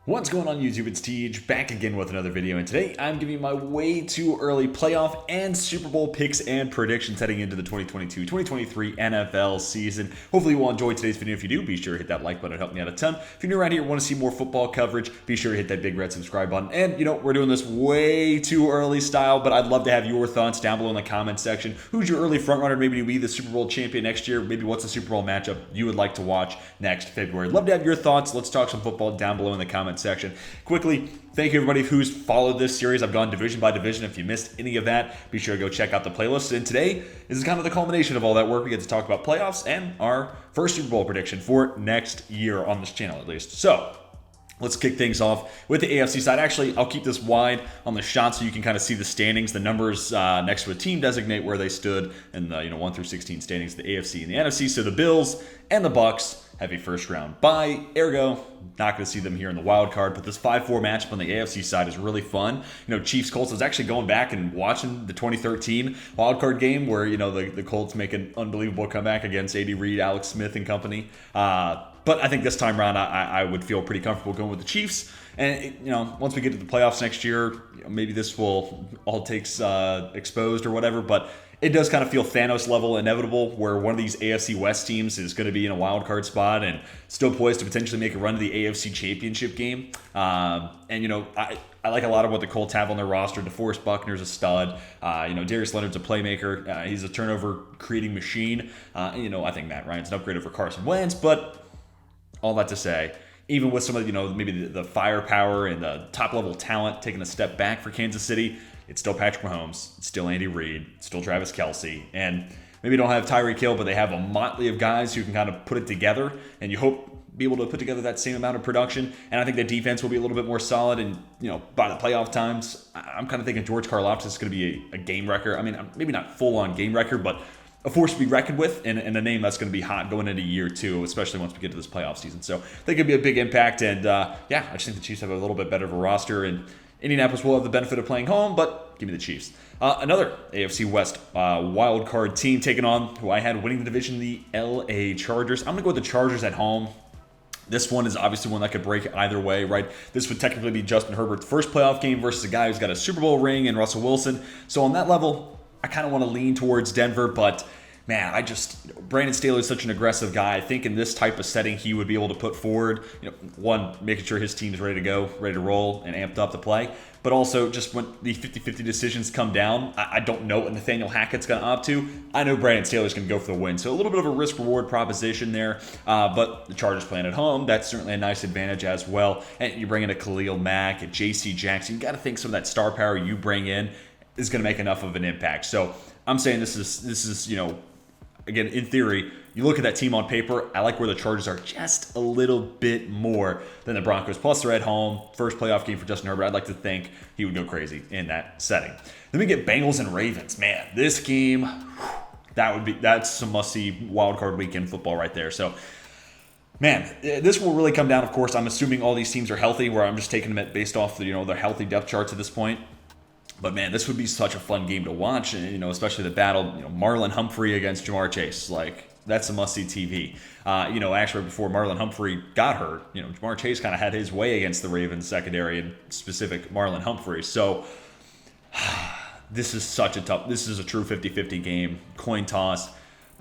What's going on YouTube? It's Tej back again with another video, and today I'm giving you my way too early playoff and Super Bowl picks and predictions heading into the 2022-2023 NFL season. Hopefully you will enjoy today's video. If you do, be sure to hit that like button. It helped me out a ton. If you're new around here and want to see more football coverage, be sure to hit that big red subscribe button. And you know, we're doing this way too early style, but I'd love to have your thoughts down below in the comments section. Who's your early frontrunner maybe to be the Super Bowl champion next year? Maybe what's the Super Bowl matchup you would like to watch next February? Love to have your thoughts. Let's talk some football down below in the comments section. Quickly, thank you everybody who's followed this series. I've gone division by division. If you missed any of that, be sure to go check out the playlist. And today is kind of the culmination of all that work. We get to talk about playoffs and our first Super Bowl prediction for next year on this channel, at least. So let's kick things off with the AFC side. Actually, I'll keep this wide on the shot so you can kind of see the standings. The numbers next to a team designate where they stood in the 1 through 16 standings, the AFC and the NFC. So the Bills and the Bucks have a first round bye. Ergo, not going to see them here in the wild card. But this 5-4 matchup on the AFC side is really fun. You know, Chiefs Colts. I was actually going back and watching the 2013 wild card game where the Colts make an unbelievable comeback against Andy Reid, Alex Smith and company. But I think this time around, I would feel pretty comfortable going with the Chiefs. And once we get to the playoffs next year, maybe this will all takes exposed or whatever. But it does kind of feel Thanos level inevitable, where one of these AFC West teams is going to be in a wild card spot and still poised to potentially make a run to the AFC Championship game. I like a lot of what the Colts have on their roster. DeForest Buckner's a stud. Darius Leonard's a playmaker. He's a turnover creating machine. I think Matt Ryan's an upgrade over Carson Wentz, but all that to say, even with some of maybe the firepower and the top level talent taking a step back for Kansas City, it's still Patrick Mahomes, it's still Andy Reid, it's still Travis Kelce, and maybe don't have Tyreek Hill, but they have a motley of guys who can kind of put it together, and you hope be able to put together that same amount of production. And I think the defense will be a little bit more solid, and by the playoff times, I'm kind of thinking George Karlaftis is going to be a game wrecker. I mean, maybe not full on game wrecker, but a force to be reckoned with, and a name that's going to be hot going into year two, especially once we get to this playoff season. So I think it'll be a big impact, and I just think the Chiefs have a little bit better of a roster, and Indianapolis will have the benefit of playing home, but give me the Chiefs. Another AFC West wild card team taking on who I had winning the division, the LA Chargers. I'm going to go with the Chargers at home. This one is obviously one that could break either way, right? This would technically be Justin Herbert's first playoff game versus a guy who's got a Super Bowl ring and Russell Wilson. So on that level, I kind of want to lean towards Denver, but man, Brandon Staley is such an aggressive guy. I think in this type of setting, he would be able to put forward, one, making sure his team's ready to go, ready to roll, and amped up to play. But also, just when the 50-50 decisions come down, I don't know what Nathaniel Hackett's going to opt to. I know Brandon Staley's going to go for the win. So a little bit of a risk-reward proposition there. But the Chargers playing at home, that's certainly a nice advantage as well. And you bring in a Khalil Mack, a J.C. Jackson. You got to think some of that star power you bring in is going to make enough of an impact. So I'm saying this is again, in theory, you look at that team on paper, I like where the Chargers are just a little bit more than the Broncos. Plus, they're at home. First playoff game for Justin Herbert. I'd like to think he would go crazy in that setting. Then we get Bengals and Ravens. Man, this game, that's some must-see wild card weekend football right there. So, man, this will really come down, of course. I'm assuming all these teams are healthy, where I'm just taking them based off the healthy depth charts at this point. But man, this would be such a fun game to watch, and especially the battle, Marlon Humphrey against Ja'Marr Chase. Like, that's a must-see TV. Actually, before Marlon Humphrey got hurt, Ja'Marr Chase kind of had his way against the Ravens secondary, and specific Marlon Humphrey. So this is a true 50-50 game. Coin toss.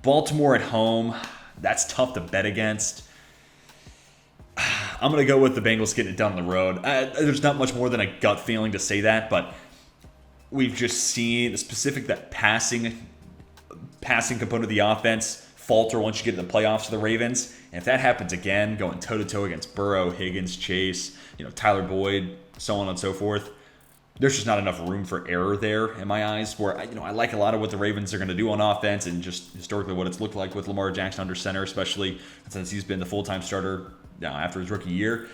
Baltimore at home, that's tough to bet against. I'm going to go with the Bengals getting it done on the road. There's not much more than a gut feeling to say that, but we've just seen that passing component of the offense falter once you get in the playoffs for the Ravens. And if that happens again, going toe-to-toe against Burrow, Higgins, Chase, Tyler Boyd, so on and so forth, there's just not enough room for error there in my eyes, where I like a lot of what the Ravens are going to do on offense, and just historically what it's looked like with Lamar Jackson under center, especially since he's been the full-time starter after his rookie year.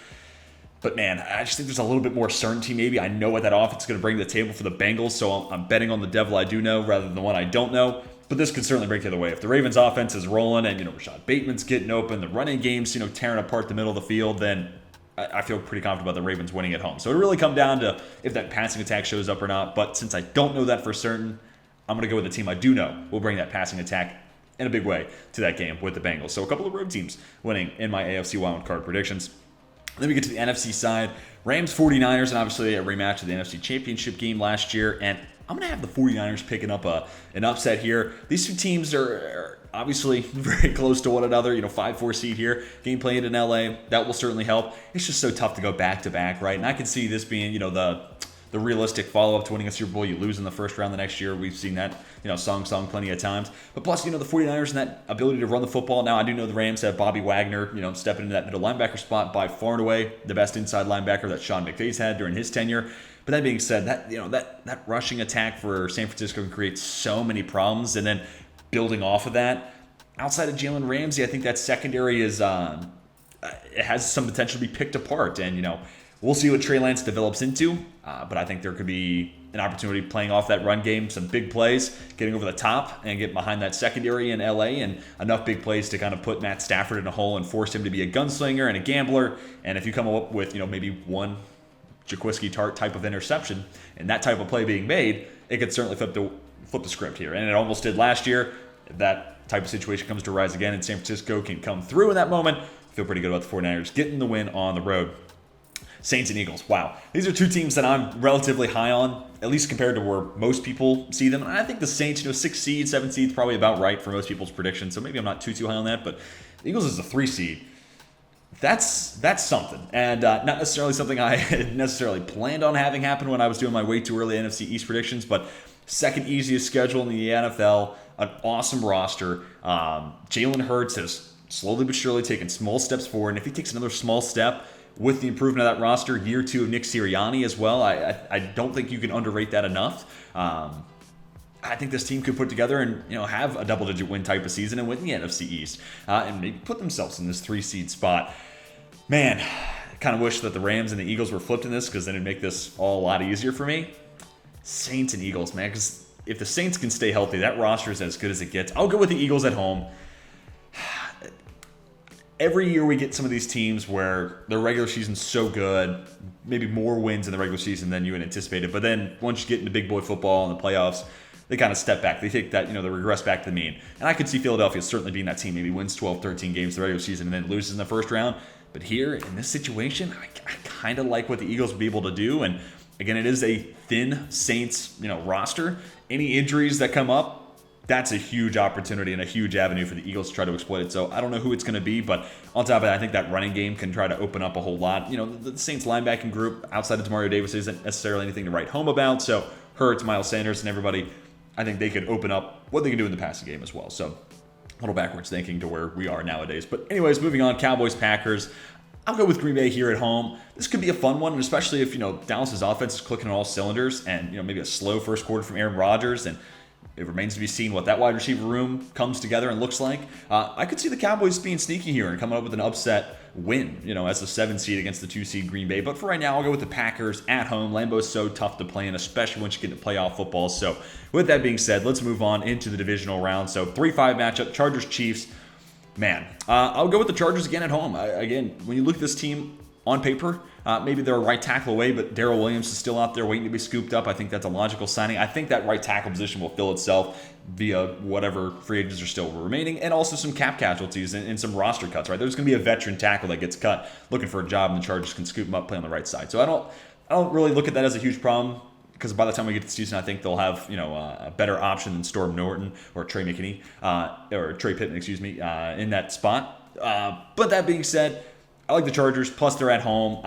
But man, I just think there's a little bit more certainty maybe. I know what that offense is going to bring to the table for the Bengals, so I'm betting on the devil I do know rather than the one I don't know. But this could certainly break the other way. If the Ravens offense is rolling and, Rashad Bateman's getting open, the running game's, tearing apart the middle of the field, then I feel pretty confident about the Ravens winning at home. So it really come down to if that passing attack shows up or not. But since I don't know that for certain, I'm going to go with the team I do know will bring that passing attack in a big way to that game with the Bengals. So a couple of road teams winning in my AFC wildcard predictions. Then we get to the NFC side. Rams 49ers, and obviously a rematch of the NFC Championship game last year. And I'm going to have the 49ers picking up an upset here. These two teams are obviously very close to one another. 5-4 seed here. Game played in LA. That will certainly help. It's just so tough to go back-to-back, right? And I can see this being, the realistic follow-up to winning a Super Bowl. You lose in the first round the next year. We've seen that, sung plenty of times. But plus, the 49ers and that ability to run the football. Now, I do know the Rams have Bobby Wagner, stepping into that middle linebacker spot by far and away the best inside linebacker that Sean McVay's had during his tenure. But that being said, that rushing attack for San Francisco can create so many problems. And then building off of that, outside of Jalen Ramsey, I think that secondary is it has some potential to be picked apart. And, we'll see what Trey Lance develops into, but I think there could be an opportunity playing off that run game, some big plays, getting over the top and getting behind that secondary in LA, and enough big plays to kind of put Matt Stafford in a hole and force him to be a gunslinger and a gambler. And if you come up with, maybe one Jaquiski Tart type of interception and that type of play being made, it could certainly flip the script here. And it almost did last year. If that type of situation comes to rise again and San Francisco can come through in that moment, I feel pretty good about the 49ers getting the win on the road. Saints and Eagles. Wow. These are two teams that I'm relatively high on, at least compared to where most people see them. And I think the Saints, 6 seed, 7 seed is probably about right for most people's predictions. So maybe I'm not too high on that. But the Eagles is a 3 seed. That's something. And not necessarily something I had necessarily planned on having happen when I was doing my way too early NFC East predictions. But second easiest schedule in the NFL, an awesome roster. Jalen Hurts has slowly but surely taken small steps forward. And if he takes another small step, with the improvement of that roster, year 2 of Nick Sirianni as well, I don't think you can underrate that enough. I think this team could put together and have a double-digit win type of season and win the NFC East and maybe put themselves in this 3 seed spot. Man, I kind of wish that the Rams and the Eagles were flipped in this, because then it'd make this all a lot easier for me. Saints and Eagles, man, because if the Saints can stay healthy, that roster is as good as it gets. I'll go with the Eagles at home. Every year we get some of these teams where their regular season's so good, maybe more wins in the regular season than you had anticipated. But then once you get into big boy football and the playoffs, they kind of step back. They take that, they regress back to the mean. And I could see Philadelphia certainly being that team, maybe wins 12, 13 games in the regular season and then loses in the first round. But here, in this situation, I kind of like what the Eagles will be able to do. And again, it is a thin Saints, roster. Any injuries that come up, that's a huge opportunity and a huge avenue for the Eagles to try to exploit it. So I don't know who it's going to be, but on top of that, I think that running game can try to open up a whole lot. The Saints linebacking group outside of Demario Davis isn't necessarily anything to write home about. So Hurts, Miles Sanders, and everybody, I think they could open up what they can do in the passing game as well. So a little backwards thinking to where we are nowadays. But anyways, moving on, Cowboys, Packers. I'll go with Green Bay here at home. This could be a fun one, especially if, Dallas's offense is clicking on all cylinders and, maybe a slow first quarter from Aaron Rodgers, and it remains to be seen what that wide receiver room comes together and looks like. I could see the Cowboys being sneaky here and coming up with an upset win, as a 7 seed against the 2 seed Green Bay. But for right now, I'll go with the Packers at home. Lambeau's so tough to play in, especially once you get into playoff football. So with that being said, let's move on into the divisional round. So 3-5 matchup, Chargers-Chiefs. Man, I'll go with the Chargers again at home. Again, when you look at this team on paper, maybe they're a right tackle away, but Darrell Williams is still out there waiting to be scooped up. I think that's a logical signing. I think that right tackle position will fill itself via whatever free agents are still remaining, and also some cap casualties and some roster cuts, right? There's going to be a veteran tackle that gets cut looking for a job, and the Chargers can scoop him up, play on the right side. So I don't really look at that as a huge problem, because by the time we get to the season, I think they'll have a better option than Storm Norton or Trey McKinney, or Trey Pittman, in that spot. But that being said, I like the Chargers, plus they're at home.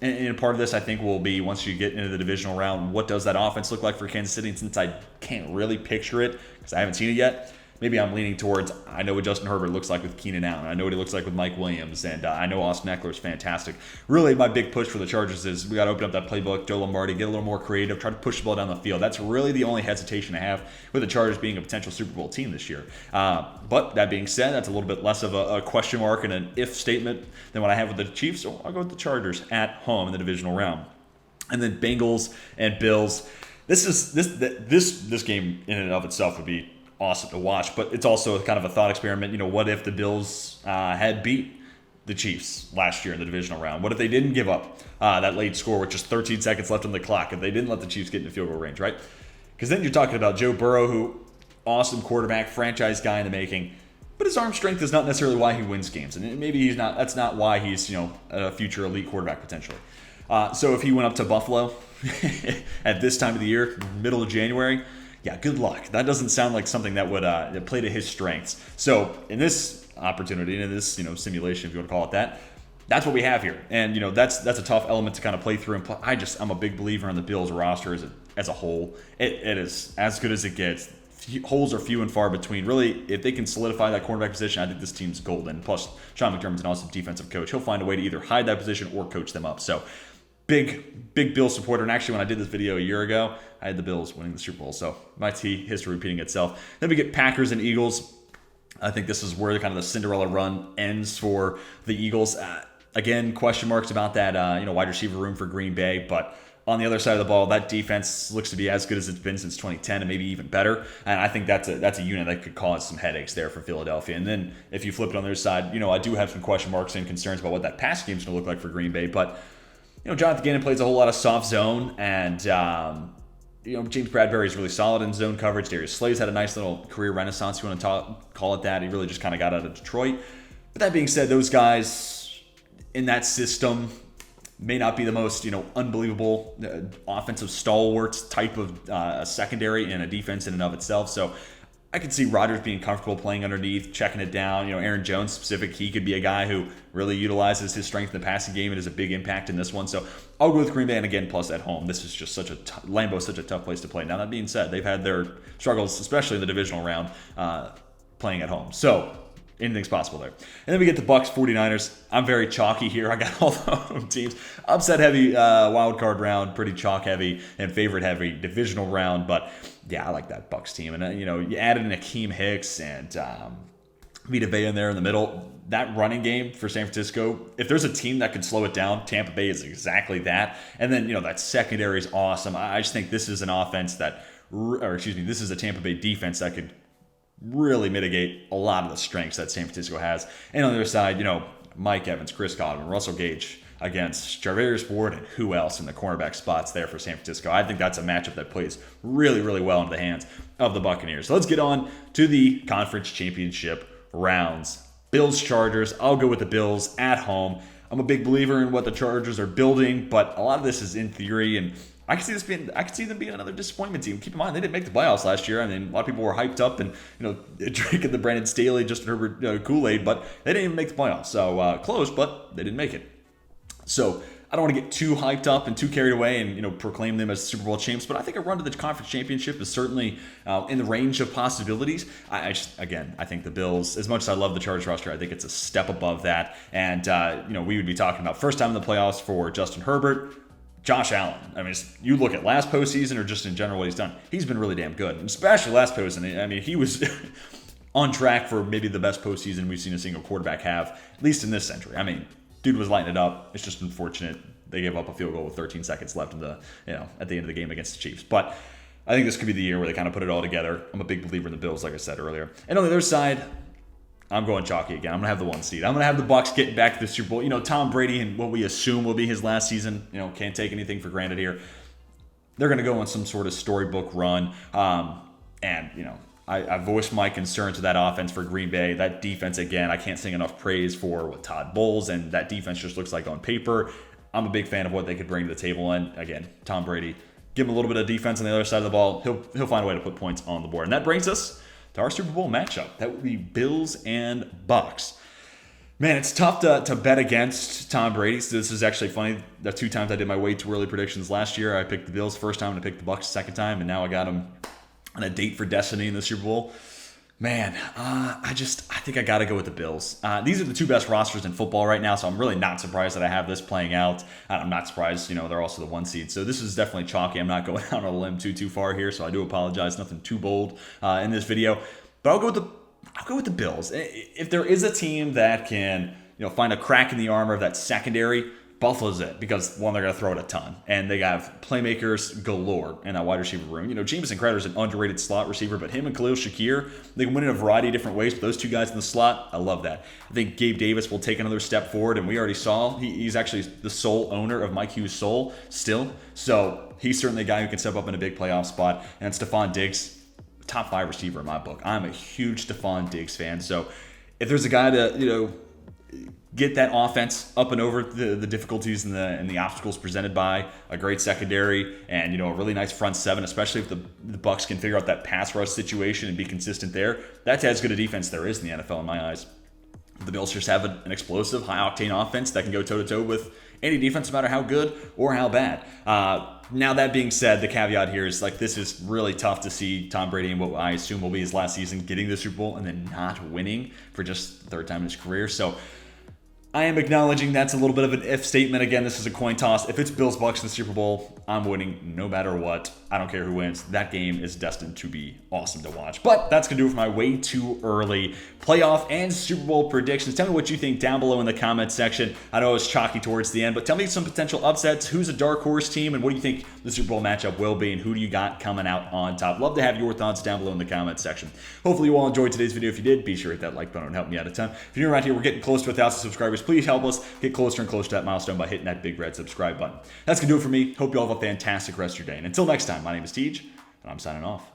And part of this, I think, will be once you get into the divisional round, what does that offense look like for Kansas City? And since I can't really picture it because I haven't seen it yet, maybe I'm leaning towards, I know what Justin Herbert looks like with Keenan Allen. I know what he looks like with Mike Williams. And I know Austin Eckler is fantastic. Really, my big push for the Chargers is we got to open up that playbook, Joe Lombardi, get a little more creative, try to push the ball down the field. That's really the only hesitation I have with the Chargers being a potential Super Bowl team this year. But that being said, that's a little bit less of a question mark and an if statement than what I have with the Chiefs. So I'll go with the Chargers at home in the divisional round. And then Bengals and Bills. This game in and of itself would be awesome to watch, but it's also kind of a thought experiment. What if the Bills had beat the Chiefs last year in the divisional round? What if they didn't give up that late score with just 13 seconds left on the clock? If they didn't let the Chiefs get into field goal range, right? Because then you're talking about Joe Burrow, who awesome quarterback, franchise guy in the making. But his arm strength is not necessarily why he wins games, and maybe he's not. That's not why he's a future elite quarterback potentially. So if he went up to Buffalo at this time of the year, middle of January, yeah, good luck. That doesn't sound like something that would play to his strengths. So in this opportunity, in this simulation, if you want to call it that, that's what we have here, and that's a tough element to kind of play through. And I'm a big believer in the Bills roster as a whole. It is as good as it gets. Holes are few and far between. Really, if they can solidify that cornerback position, I think this team's golden. Plus, Sean McDermott's an awesome defensive coach. He'll find a way to either hide that position or coach them up. So, big Bills supporter. And actually, when I did this video a year ago, I had the Bills winning the Super Bowl. So, my history repeating itself. Then we get Packers and Eagles. I think this is where kind of the Cinderella run ends for the Eagles. Again, question marks about that wide receiver room for Green Bay, but on the other side of the ball, that defense looks to be as good as it's been since 2010 and maybe even better. And I think that's a unit that could cause some headaches there for Philadelphia. And then if you flip it on the other side, I do have some question marks and concerns about what that pass game is going to look like for Green Bay. But, Jonathan Gannon plays a whole lot of soft zone, and, James Bradbury is really solid in zone coverage. Darius Slay's had a nice little career renaissance, if you want to call it that. He really just kind of got out of Detroit. But that being said, those guys in that system may not be the most, unbelievable offensive stalwarts type of secondary in a defense in and of itself. So I could see Rodgers being comfortable playing underneath, checking it down. Aaron Jones specific, he could be a guy who really utilizes his strength in the passing game and has a big impact in this one. So I'll go with Green Bay, and again, plus at home. This is just Lambeau's such a tough place to play. Now, that being said, they've had their struggles, especially in the divisional round, playing at home. So anything's possible there. And then we get the Bucs 49ers. I'm very chalky here. I got all the teams. Upset heavy wild card round, pretty chalk heavy and favorite heavy divisional round. But yeah, I like that Bucs team. And you added in Akeem Hicks and Vita Vea in there in the middle. That running game for San Francisco, if there's a team that can slow it down, Tampa Bay is exactly that. And then that secondary is awesome. I just think this is an offense this is a Tampa Bay defense that could really mitigate a lot of the strengths that San Francisco has. And on the other side, Mike Evans, Chris Godwin, Russell Gage against Jarvis Ward, and who else in the cornerback spots there for San Francisco. I think that's a matchup that plays really, really well into the hands of the Buccaneers. So let's get on to the conference championship rounds. Bills, Chargers. I'll go with the Bills at home. I'm a big believer in what the Chargers are building, but a lot of this is in theory, and I can see them being another disappointment team. Keep in mind, they didn't make the playoffs last year. I mean, a lot of people were hyped up and drinking the Brandon Staley, Justin Herbert Kool-Aid, but they didn't even make the playoffs. So close, but they didn't make it. So I don't want to get too hyped up and too carried away and proclaim them as Super Bowl champs. But I think a run to the conference championship is certainly in the range of possibilities. I think the Bills, as much as I love the Chargers roster, I think it's a step above that. And we would be talking about first time in the playoffs for Justin Herbert. Josh Allen. I mean, you look at last postseason or just in general what he's done. He's been really damn good, and especially last postseason. I mean, he was on track for maybe the best postseason we've seen a single quarterback have, at least in this century. I mean, dude was lighting it up. It's just unfortunate they gave up a field goal with 13 seconds left at the end of the game against the Chiefs. But I think this could be the year where they kind of put it all together. I'm a big believer in the Bills, like I said earlier. And on the other side, I'm going chalky again. I'm going to have the 1 seed. I'm going to have the Bucs getting back to the Super Bowl. Tom Brady and what we assume will be his last season. Can't take anything for granted here. They're going to go on some sort of storybook run. I voiced my concerns with that offense for Green Bay. That defense, again, I can't sing enough praise for what Todd Bowles, and that defense just looks like on paper. I'm a big fan of what they could bring to the table. And again, Tom Brady, give him a little bit of defense on the other side of the ball. He'll find a way to put points on the board. And that brings us to our Super Bowl matchup. That would be Bills and Bucs. Man, it's tough to bet against Tom Brady. So this is actually funny. The 2 times I did my way too early predictions last year, I picked the Bills first time and I picked the Bucs second time, and now I got them on a date for destiny in the Super Bowl. Man, I think I got to go with the Bills. These are the 2 best rosters in football right now, so I'm really not surprised that I have this playing out. I'm not surprised, they're also the 1 seed. So this is definitely chalky. I'm not going out on a limb too far here, so I do apologize. Nothing too bold in this video. But I'll go with the Bills. If there is a team that can, find a crack in the armor of that secondary, Buffalo's it, because one, they're going to throw it a ton, and they have playmakers galore in that wide receiver room. Jamison Crowder is an underrated slot receiver, but him and Khalil Shakir, they can win in a variety of different ways. But those 2 guys in the slot, I love that. I think Gabe Davis will take another step forward, and we already saw he's actually the sole owner of Mike Hughes' soul still. So he's certainly a guy who can step up in a big playoff spot. And Stephon Diggs, top 5 receiver in my book. I'm a huge Stephon Diggs fan. So if there's a guy to, get that offense up and over the difficulties and the obstacles presented by a great secondary and, a really nice front seven, especially if the Bucs can figure out that pass rush situation and be consistent there, that's as good a defense there is in the NFL in my eyes. The Bills just have an explosive, high-octane offense that can go toe-to-toe with any defense, no matter how good or how bad. Now, that being said, the caveat here is, this is really tough to see Tom Brady in what I assume will be his last season getting the Super Bowl and then not winning for just the third time in his career. So I am acknowledging that's a little bit of an if statement. Again, this is a coin toss. If it's Bills Bucs in the Super Bowl, I'm winning no matter what. I don't care who wins. That game is destined to be awesome to watch. But that's going to do it for my way too early playoff and Super Bowl predictions. Tell me what you think down below in the comments section. I know it was chalky towards the end, but tell me some potential upsets. Who's a dark horse team, and what do you think the Super Bowl matchup will be, and who do you got coming out on top? Love to have your thoughts down below in the comments section. Hopefully you all enjoyed today's video. If you did, be sure to hit that like button and help me out a ton. If you're new around here, we're getting close to 1,000 subscribers. Please help us get closer and closer to that milestone by hitting that big red subscribe button. That's going to do it for me. Hope you all have a fantastic rest of your day. And until next time, my name is Tej, and I'm signing off.